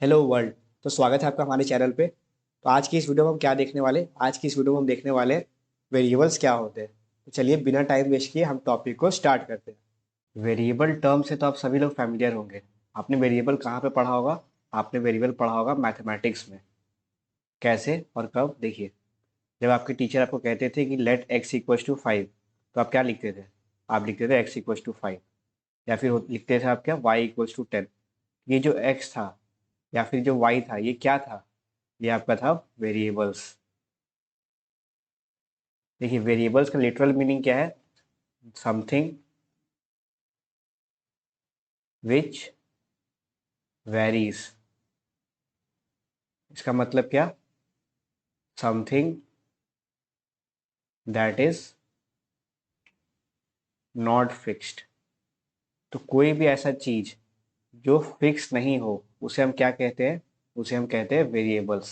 Hello world. तो स्वागत है आपका हमारे चैनल पे। तो आज की इस वीडियो में हम क्या देखने वाले आज की इस वीडियो में हम देखने वाले वेरिएबल्स क्या होते हैं। तो चलिए बिना टाइम वेस्ट किए हम टॉपिक को स्टार्ट करते हैं। वेरिएबल टर्म से तो आप सभी लोग फैमिलियर होंगे। आपने वेरिएबल कहाँ पे पढ़ा होगा? आपने वेरिएबल पढ़ा होगा मैथमेटिक्स में। कैसे और कब? देखिए, जब आपके टीचर आपको कहते थे कि लेट एक्स इक्वल्स टू 5, तो आप क्या लिखते थे? आप लिखते थे एक्स इक्वल्स टू 5। या फिर लिखते थे आप क्या, वाई इक्वल्स टू 10। ये जो एक्स था या फिर जो वाई था, ये क्या था? ये आपका था वेरिएबल्स। देखिए, वेरिएबल्स का लिटरल मीनिंग क्या है? Something which varies. इसका मतलब क्या? Something that is not fixed. तो कोई भी ऐसा चीज जो फिक्स नहीं हो, उसे हम क्या कहते हैं? उसे हम कहते हैं वेरिएबल्स।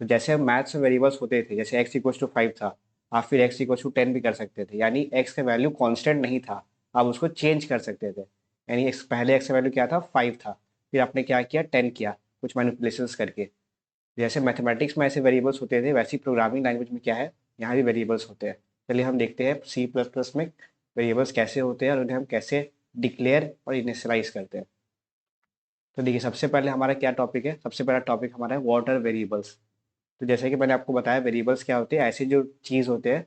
तो जैसे हम मैथ्स में वेरिएबल्स होते थे, जैसे एक्स इक्वल टू 5 था, आप फिर एक्स इक्वल टू 10 भी कर सकते थे, यानी एक्स का वैल्यू कांस्टेंट नहीं था। आप उसको चेंज कर सकते थे। यानी पहले एक्स का वैल्यू क्या था? 5 था। फिर आपने क्या किया? 10 किया, कुछ मैनिपुलेशंस करके। जैसे मैथमेटिक्स में ऐसे वेरिएबल्स होते थे, वैसे ही प्रोग्रामिंग लैंग्वेज में क्या है, यहाँ भी वेरिएबल्स होते हैं। चलिए हम देखते हैं सी प्लस प्लस में वेरिएबल्स कैसे होते हैं और उन्हें हम कैसे डिक्लेयर और इनिशियलाइज करते हैं। तो देखिए, सबसे पहले हमारा क्या टॉपिक है? सबसे पहला टॉपिक हमारा है व्हाट आर वेरिएबल्स। तो जैसे कि मैंने आपको बताया, वेरिएबल्स क्या होते हैं? ऐसे जो चीज़ होते हैं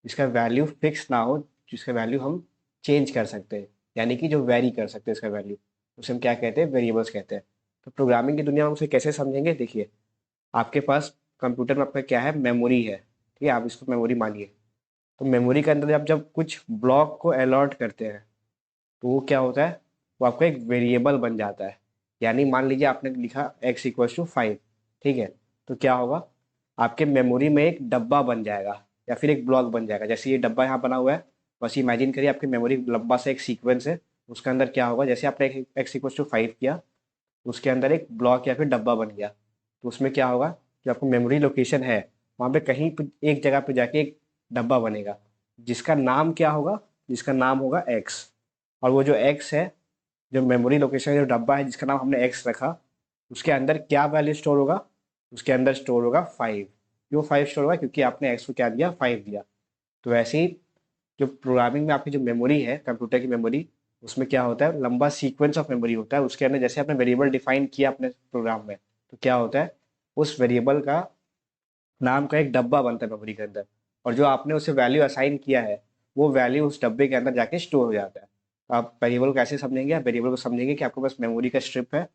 जिसका वैल्यू फिक्स ना हो, जिसका वैल्यू हम चेंज कर सकते हैं, यानी कि जो वेरी कर सकते हैं इसका वैल्यू, उसे हम क्या कहते हैं? वेरिएबल्स कहते हैं। तो प्रोग्रामिंग की दुनिया में उसे कैसे समझेंगे? देखिए, आपके पास कंप्यूटर में आपका क्या है? मेमोरी है। ठीक है, आप इसको मेमोरी मानिए। तो मेमोरी के अंदर आप जब कुछ ब्लॉक को अलॉट करते हैं, तो वो क्या होता है? वो आपका एक वेरिएबल बन जाता है। यानी मान लीजिए आपने लिखा एक्स इक्वल्स टू 5। ठीक है, तो क्या होगा? आपके मेमोरी में एक डब्बा बन जाएगा या फिर एक ब्लॉक बन जाएगा। जैसे ये डब्बा यहाँ बना हुआ है, बस इमेजिन करिए आपकी मेमोरी लंबा सा एक सीक्वेंस है। उसके अंदर क्या होगा? जैसे आपने एक्स इक्वल्स टू 5 किया, उसके अंदर एक ब्लॉक या फिर डब्बा बन गया। तो उसमें क्या होगा? जो आपको मेमोरी लोकेशन है, वहाँ पे कहीं पे एक जगह पे जाके एक डब्बा बनेगा, जिसका नाम क्या होगा? जिसका नाम होगा एक्स। और वो जो एक्स है, जो मेमोरी लोकेशन जो डब्बा है जिसका नाम हमने एक्स रखा, उसके अंदर क्या वैल्यू स्टोर होगा? उसके अंदर स्टोर होगा 5। क्यों 5 स्टोर होगा? क्योंकि आपने एक्स को क्या दिया? 5 दिया। तो वैसे ही जो प्रोग्रामिंग में आपकी जो मेमोरी है, कंप्यूटर की मेमोरी, उसमें क्या होता है? लंबा सीक्वेंस ऑफ मेमोरी होता है। उसके अंदर जैसे आपने वेरिएबल डिफाइन किया अपने प्रोग्राम में, तो क्या होता है? उस वेरिएबल का नाम का एक डब्बा बनता है मेमोरी के अंदर। और जो आपने उसे वैल्यू असाइन किया है, वो वैल्यू उस डब्बे के अंदर जाके स्टोर हो जाता है। तो आप वेरिएबल को कैसे समझेंगे? आप वेरिएबल को समझेंगे कि आपके पास मेमोरी का स्ट्रिप है।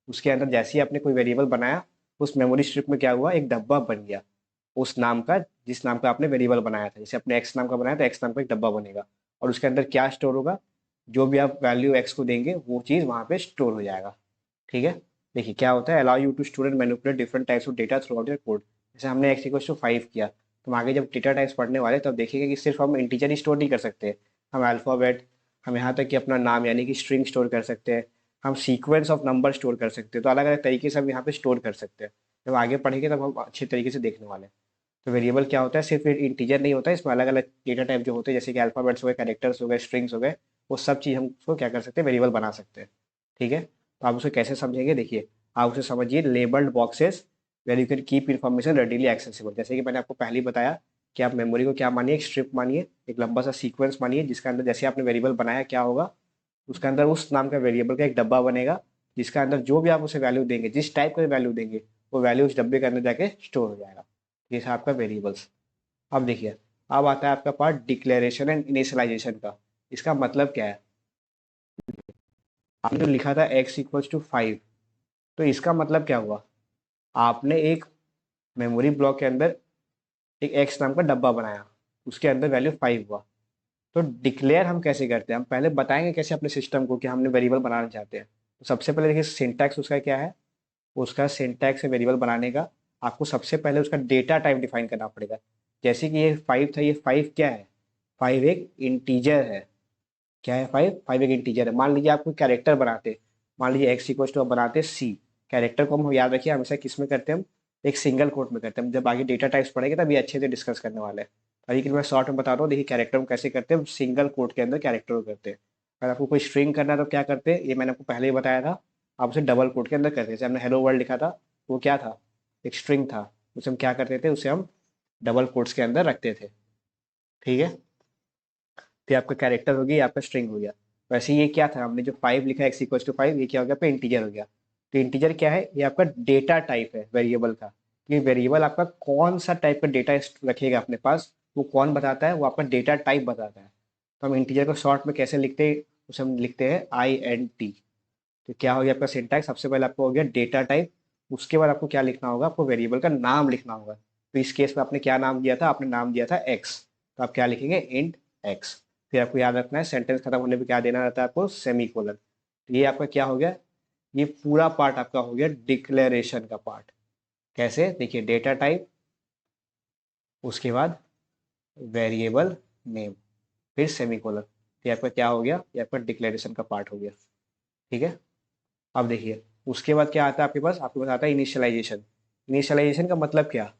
उसके अंदर जैसे ही आपने कोई वेरिएबल बनाया, उस मेमोरी स्ट्रिप में क्या हुआ? एक डब्बा बन गया उस नाम का, जिस नाम का आपने वेरिएबल बनाया था। जैसे आपने एक्स नाम का बनाया, तो एक्स नाम का एक डब्बा बनेगा। और उसके अंदर क्या स्टोर होगा? जो भी आप वैल्यू एक्स को देंगे, वो चीज़ वहाँ पे स्टोर हो जाएगा। ठीक है। देखिए क्या होता है, allow you to store and manipulate different types of data throughout your code. जैसे हमने एक्स इक्वल टू 5 किया, तो हम आगे जब डेटा टाइप्स पढ़ने वाले, तब देखेंगे कि सिर्फ हम इंटीजर ही स्टोर नहीं कर सकते। हम अल्फ़ाबेट, हम यहाँ तक कि अपना नाम यानी कि स्ट्रिंग स्टोर कर सकते हैं। हम सीक्वेंस ऑफ नंबर स्टोर कर सकते हैं। तो अलग अलग तरीके से हम यहाँ पे स्टोर कर सकते हैं। जब आगे पढ़ेंगे तब हम अच्छे तरीके से देखने वाले हैं। तो वेरिएबल क्या होता है? सिर्फ इंटीजर नहीं होता है, इसमें अलग अलग डेटा टाइप जो होते हैं, जैसे कि अल्फ़ाबेट्स हो गए, कैरेक्टर्स हो गए, स्ट्रिंग्स हो गए, वो सब चीज़ हम उसको क्या कर सकते हैं? वेरिएबल बना सकते हैं। ठीक है। तो आप उसे कैसे समझेंगे? देखिए, आप उसे समझिए labelled boxes where you can keep information readily accessible. जैसे कि मैंने आपको पहले ही बताया कि आप मेमोरी को क्या मानिए? एक स्ट्रिप मानिए, एक लंबा सा सीक्वेंस मानिए, जिसके अंदर जैसे आपने वेरिएबल बनाया, क्या होगा? उसके अंदर उस नाम का वेरिएबल का एक डब्बा बनेगा, जिसका अंदर जो भी आप उसे वैल्यू देंगे, जिस टाइप का वैल्यू देंगे, वो वैल्यू उस डब्बे के अंदर जाके स्टोर हो जाएगा। ये था आपका वेरिएबल्स। अब देखिए, अब आता है आपका पार्ट डिक्लेरेशन एंड इनिशियलाइजेशन का। इसका मतलब क्या है? आपने जो लिखा था एक्स इक्वल्स टू 5, तो इसका मतलब क्या हुआ? आपने एक मेमोरी ब्लॉक के अंदर एक एक्स नाम का डब्बा बनाया, उसके अंदर वैल्यू 5 हुआ। तो डिक्लेयर हम कैसे करते हैं? हम पहले बताएंगे कैसे अपने सिस्टम को कि हमने वेरिएबल बनाना चाहते हैं। तो सबसे पहले देखिए, सिंटैक्स उसका क्या है? उसका सिंटैक्स है वेरिएबल बनाने का। आपको सबसे पहले उसका डेटा टाइप डिफाइन करना पड़ेगा। जैसे कि ये 5 था, ये 5 क्या है? 5 एक इंटीजर है। क्या है? 5 एक इंटीजर है। मान लीजिए आप कोई कैरेक्टर बनाते, मान लीजिए एक्स इक्वल टू आप बनाते सी। कैरेक्टर को हम याद रखिए हमेशा किस में करते हैं? हम एक सिंगल कोट में करते हैं। हम जब आगे डेटा टाइप्स पढ़ेंगे तब ये अच्छे से डिस्कस करने वाले हैं। अभी के लिए मैं शॉर्ट में बता रहा हूँ। देखिए कैरेक्टर हम कैसे करते हैं? सिंगल कोट के अंदर कैरेक्टर को करते हैं। अगर आपको कोई स्ट्रिंग करना है तो क्या करते हैं? ये मैंने आपको पहले ही बताया था। आप उसे डबल कोट के अंदर करते थे। जैसे हमने हेलो वर्ल्ड लिखा था, वो क्या था, एक स्ट्रिंग था, उसे हम क्या करते थे, उसे हम डबल कोट्स के अंदर रखते थे। ठीक है, तो ये आपका कैरेक्टर हो गया, ये आपका स्ट्रिंग हो गया। वैसे ये क्या था, हमने जो 5 लिखा है एक्स इक्वल टू 5, ये क्या हो गया, आपका इंटीजर हो गया। तो इंटीजर क्या है, ये आपका डेटा टाइप है वेरिएबल का। ये वेरिएबल आपका कौन सा टाइप का डेटा रखेगा अपने पास, वो कौन बताता है, वो आपका डेटा टाइप बताता है। तो हम इंटीजर को शॉर्ट में कैसे लिखते हैं, उसे हम लिखते हैं INT। तो क्या हो गया आपका सिंटैक्स, सबसे पहले आपको हो गया डेटा टाइप, उसके बाद आपको क्या लिखना होगा, आपको वेरिएबल का नाम लिखना होगा। तो इस केस में आपने क्या नाम दिया था, आपने नाम दिया था एक्स, तो आप क्या लिखेंगे, इंट एक्स। फिर आपको याद रखना है सेंटेंस खत्म होने पे क्या देना रहता है आपको, सेमी कोलन। तो ये आपका क्या हो गया, ये पूरा पार्ट आपका हो गया डिक्लेरेशन का पार्ट। कैसे, देखिए डेटा टाइप, उसके बाद वेरिएबल नेम, फिर सेमी कोलन। ये आपका क्या हो गया, ये आपका डिक्लेरेशन का पार्ट हो गया। ठीक है, अब देखिए उसके बाद क्या आता है आपके पास आता है इनिशियलाइजेशन। इनिशियलाइजेशन का मतलब क्या,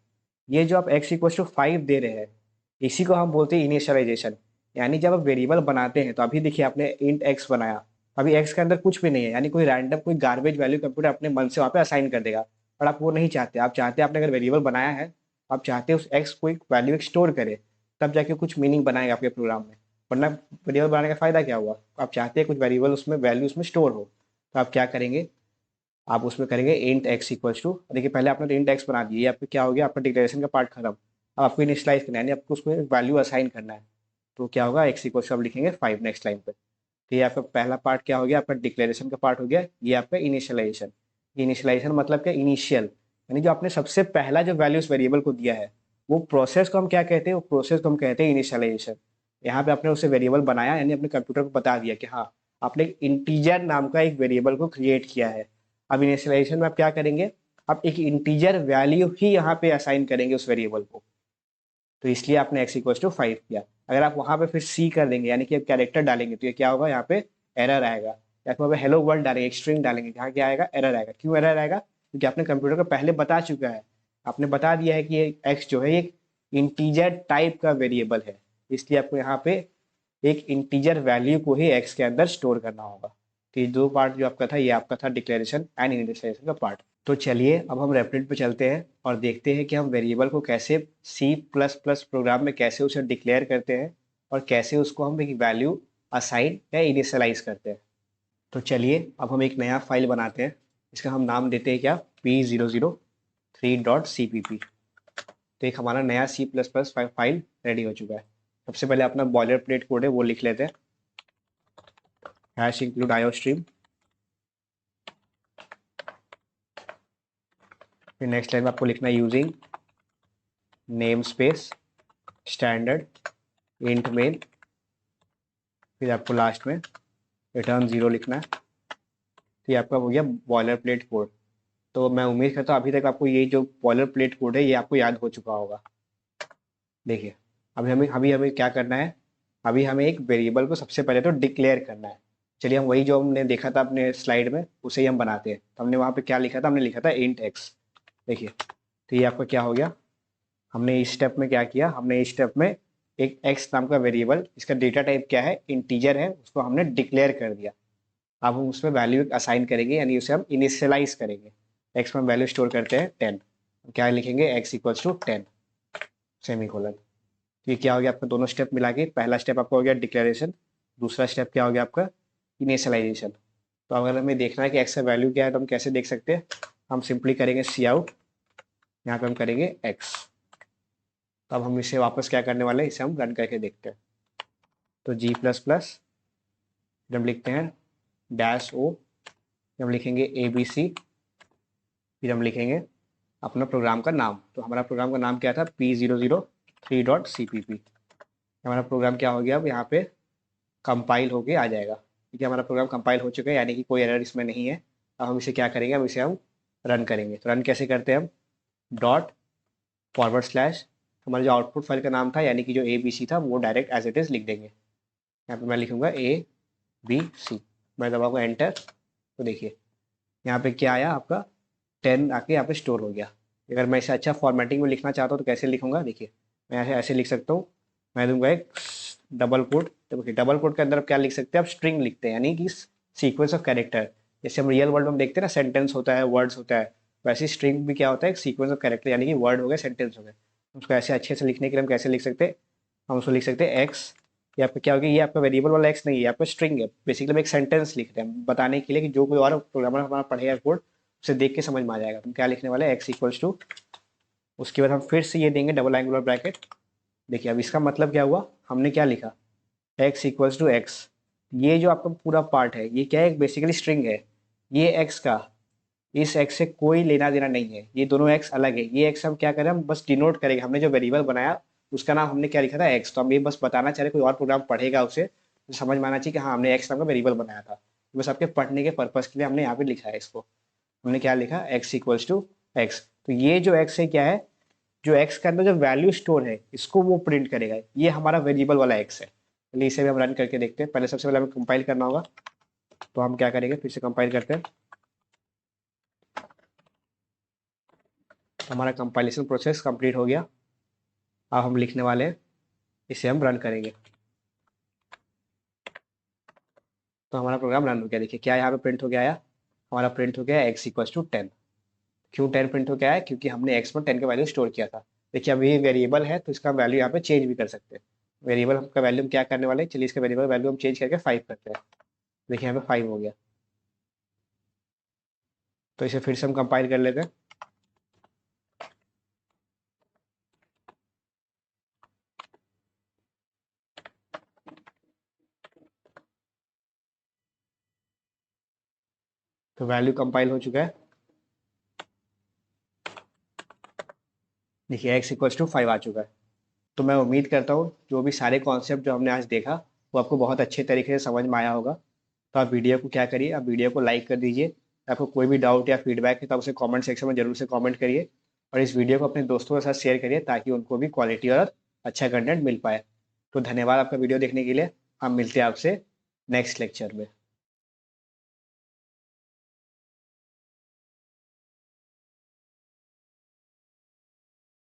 ये जो आप x इक्वल टू 5 दे रहे हैं, इसी को हम बोलते हैं इनिशियलाइजेशन। यानी जब आप वेरिएबल बनाते हैं, तो अभी देखिए आपने इंट x बनाया, अभी x के अंदर कुछ भी नहीं है, यानी कोई रैंडम कोई गार्बेज वैल्यू कंप्यूटर अपने मन से वहाँ पे असाइन कर देगा। पर आप वो नहीं चाहते, आप चाहते हैं आपने अगर वेरिएबल बनाया है, आप चाहते हैं उस x को एक वैल्यू स्टोर करे, तब जाके कुछ मीनिंग बनाएगा आपके प्रोग्राम में। वरना वेरिएबल बनाने का फायदा क्या हुआ, आप चाहते हैं कुछ वेरिएबल उसमें वैल्यू उसमें स्टोर हो, तो आप क्या करेंगे, आप उसमें करेंगे इंट एक्स इक्वल टू, देखिए पहले आपने तो इंट एक्स बना दिया, ये आपका क्या हो गया, आपका डिक्लेरेशन का पार्ट खत्म। अब आपको इनिशियलाइज करना है, यानी आपको उसमें वैल्यू असाइन करना है। तो क्या होगा, एक्स इक्वल टू आप लिखेंगे 5 नेक्स्ट लाइन पे। तो ये आपका पहला पार्ट क्या हो गया, आपका डिक्लेरेशन का पार्ट हो गया, ये आपका इनिशियलाइजेशन। इनिशियलाइजेशन मतलब क्या, इनिशियल, यानी जो आपने सबसे पहला जो वैल्यू उस वेरिएबल को दिया है, वो प्रोसेस को हम क्या कहते हैं, वो प्रोसेस को हम कहते हैं इनिशियलाइजेशन। यहाँ पे आपने उसे वेरिएबल बनाया, यानी अपने कंप्यूटर को बता दिया कि हाँ, आपने इंटीजर नाम का एक वेरिएबल को क्रिएट किया है। अब इनिशियलाइजेशन में आप क्या करेंगे, आप एक इंटीजर वैल्यू ही यहाँ पे असाइन करेंगे उस वेरिएबल को। तो इसलिए आपने एक्स इक्वल टू 5 किया। अगर आप वहाँ पे फिर सी कर देंगे, यानी कि आप कैरेक्टर डालेंगे, तो ये क्या होगा, यहाँ पे एरर आएगा। या फिर हेलो वर्ल्ड डालेंगे, एक स्ट्रिंग डालेंगे, यहाँ क्या आएगा, एरर आएगा। क्यों एरर आएगा, क्योंकि आपने कंप्यूटर को पहले बता चुका है, आपने बता दिया है कि ये एक्स जो है एक इंटीजर टाइप का वेरिएबल है, इसलिए आपको यहाँ पे एक इंटीजर वैल्यू को ही एक्स के अंदर स्टोर करना होगा। तो ये दो पार्ट जो आपका था, ये आपका था डिक्लेरेशन एंड इनिशियलाइजेशन का पार्ट। तो चलिए अब हम रेफरेंट पे चलते हैं और देखते हैं कि हम वेरिएबल को कैसे सी प्लस प्लस प्रोग्राम में कैसे उसे डिक्लेयर करते हैं और कैसे उसको हम एक वैल्यू असाइन या इनिशियलाइज करते हैं। तो चलिए अब हम एक नया फाइल बनाते हैं, इसका हम नाम देते हैं क्या, P003.cpp। तो एक हमारा नया C plus plus file ready हो चुका है। सबसे पहले अपना बॉयलर प्लेट कोड है वो लिख लेते हैं, हैश इंक्लूड आईओ स्ट्रीम। फिर नेक्स्ट लाइन में आपको लिखना है using name space standard int main. फिर आपको लास्ट में रिटर्न 0 लिखना है। तो ये आपका हो गया बॉयलर प्लेट कोड। तो मैं उम्मीद करता हूँ अभी तक आपको ये जो बॉयलर प्लेट कोड है ये आपको याद हो चुका होगा। देखिए अभी हमें क्या करना है, अभी हमें एक वेरिएबल को सबसे पहले तो डिक्लेयर करना है। चलिए हम वही जो हमने देखा था अपने स्लाइड में उसे ही हम बनाते हैं। तो हमने वहाँ पे क्या लिखा था, हमने लिखा था इंट एक्स। देखिए तो ये आपका क्या हो गया, हमने इस स्टेप में क्या किया, हमने इस स्टेप में एक एक्स नाम का वेरिएबल, इसका डेटा टाइप क्या है, इंटीजर है, उसको हमने डिक्लेयर कर दिया। अब हम उसमें वैल्यू असाइन करेंगे, यानी उसे हम इनिशियलाइज करेंगे। एक्स में वैल्यू स्टोर करते हैं 10, क्या लिखेंगे, x equals to 10 semicolon. ये क्या हो गया आपका, दोनों स्टेप मिला के पहला स्टेप आपका हो गया डिक्लेरेशन, दूसरा स्टेप क्या हो गया आपका, इनिशियलाइजेशन। तो अगर हमें देखना है कि एक्स का वैल्यू क्या है, तो हम कैसे देख सकते हैं, हम सिंपली करेंगे सी आउट, यहाँ पे हम करेंगे एक्स। तो अब हम इसे वापस क्या करने वाले हैं, इसे हम रन करके देखते हैं। तो जी प्लस प्लस, हम लिखते हैं डैश ओ, हम लिखेंगे ए बी सी, फिर हम लिखेंगे अपना प्रोग्राम का नाम। तो हमारा प्रोग्राम का नाम क्या था, P003.cpp। हमारा प्रोग्राम क्या हो गया, अब यहाँ पे कंपाइल होके आ जाएगा। ठीक है, हमारा प्रोग्राम कंपाइल हो चुका है, यानी कि कोई एरर इसमें नहीं है। अब हम इसे क्या करेंगे, अब इसे हम रन करेंगे। तो रन कैसे करते हैं हम, डॉट फॉरवर्ड स्लैश, हमारा जो आउटपुट फाइल का नाम था यानी कि जो ए बी सी था वो डायरेक्ट एज इट इज़ लिख देंगे। यहाँ पे मैं लिखूंगा ABC, मैं दबाऊंगा एंटर। तो देखिए यहाँ पे क्या आया, आपका 10 आके यहाँ पे स्टोर हो गया। अगर मैं इसे अच्छा फॉर्मेटिंग में लिखना चाहता हूँ तो कैसे लिखूंगा, देखिए मैं ऐसे ऐसे लिख सकता हूँ, मैं दूंगा एक डबल कोट। तो देखिए डबल कोट के अंदर आप क्या लिख सकते हैं, आप स्ट्रिंग लिखते हैं, यानी कि सीक्वेंस ऑफ कैरेक्टर। जैसे हम रियल वर्ल्ड में देखते हैं ना, सेंटेंस होता है, वर्ड्स होता है, वैसे स्ट्रिंग भी क्या होता है, एक सीक्वेंस ऑफ कैरेक्टर, यानी कि वर्ड हो गए, सेंटेंस हो गए। उसको ऐसे अच्छे से लिखने के लिए हम कैसे लिख सकते हैं, हम उसको लिख सकते हैं एक्स, ये आपका क्या होगा, ये आपका वेरिएबल वाला एक्स नहीं है, ये आपका स्ट्रिंग है। बेसिकली हम एक सेंटेंस लिख रहे हैं बताने के लिए कि जो कोई और प्रोग्रामर हमारा पढ़ेगा कोड, उसे देख के समझ में आ जाएगा। हम क्या लिखने वाले हैं, एक्स इक्वल्स टू, उसके बाद हम फिर से ये देंगे डबल एंगुलर ब्रैकेट। देखिए अब इसका मतलब क्या हुआ, हमने क्या लिखा, एक्स इक्वल्स टू एक्स। ये जो आपका पूरा पार्ट है ये क्या है, बेसिकली स्ट्रिंग है। ये एक्स का इस एक्स से कोई लेना देना नहीं है, ये दोनों एक्स अलग है। ये एक्स हम क्या करें, हम बस डिनोट करेंगे, हमने जो वेरिएबल बनाया उसका नाम हमने क्या लिखा था, एक्स। तो हम ये बस बताना चाह रहे, कोई और प्रोग्राम पढ़ेगा उसे तो समझ में आना चाहिए कि हाँ हमने एक्स नाम का वेरिएबल बनाया था। बस आपके पढ़ने के पर्पज के लिए हमने यहाँ पे लिखा है इसको। हमने क्या लिखा, एक्स इक्वल्स टू एक्स। तो ये जो एक्स है क्या है, जो एक्स के अंदर जो वैल्यू स्टोर है इसको वो प्रिंट करेगा, ये हमारा वेरिएबल वाला एक्स है। चलिए इसे भी हम रन करके देखते हैं। पहले सबसे पहले हमें कंपाइल करना होगा, तो हम क्या करेंगे, फिर से कंपाइल करते हैं। हमारा कंपाइलेशन प्रोसेस कंप्लीट हो गया। अब हम लिखने वाले हैं, इसे हम रन करेंगे। तो हमारा प्रोग्राम रन हो गया। देखिए क्या यहाँ पे प्रिंट हो गया आया, हमारा प्रिंट हो गया एक्स इक्वल्स टू 10। क्यों 10 प्रिंट हो गया है, क्योंकि हमने एक्स में 10 का वैल्यू स्टोर किया था। देखिए अब ये वेरिएबल है तो इसका वैल्यू यहाँ पे चेंज भी कर सकते हैं। वेरिएबल का वैल्यू हम क्या करने वाले हैं, चलिए इसका वेरिएबल वैल्यू हम चेंज करके 5 करते हैं। देखिए यहाँ पे 5 हो गया। तो इसे फिर से हम कंपाइल कर लेते हैं। तो वैल्यू कंपाइल हो चुका है। देखिए एक्स इक्वल्स टू 5 आ चुका है। तो मैं उम्मीद करता हूँ जो भी सारे कॉन्सेप्ट जो हमने आज देखा वो आपको बहुत अच्छे तरीके से समझ में आया होगा। तो आप वीडियो को क्या करिए, आप वीडियो को लाइक कर दीजिए। आपको कोई भी डाउट या फीडबैक है तो आप उसे कमेंट सेक्शन में जरूर से कमेंट करिए। और इस वीडियो को अपने दोस्तों के साथ शेयर करिए ताकि उनको भी क्वालिटी और अच्छा कंटेंट मिल पाए। तो धन्यवाद आपका वीडियो देखने के लिए। हम मिलते हैं आपसे नेक्स्ट लेक्चर में।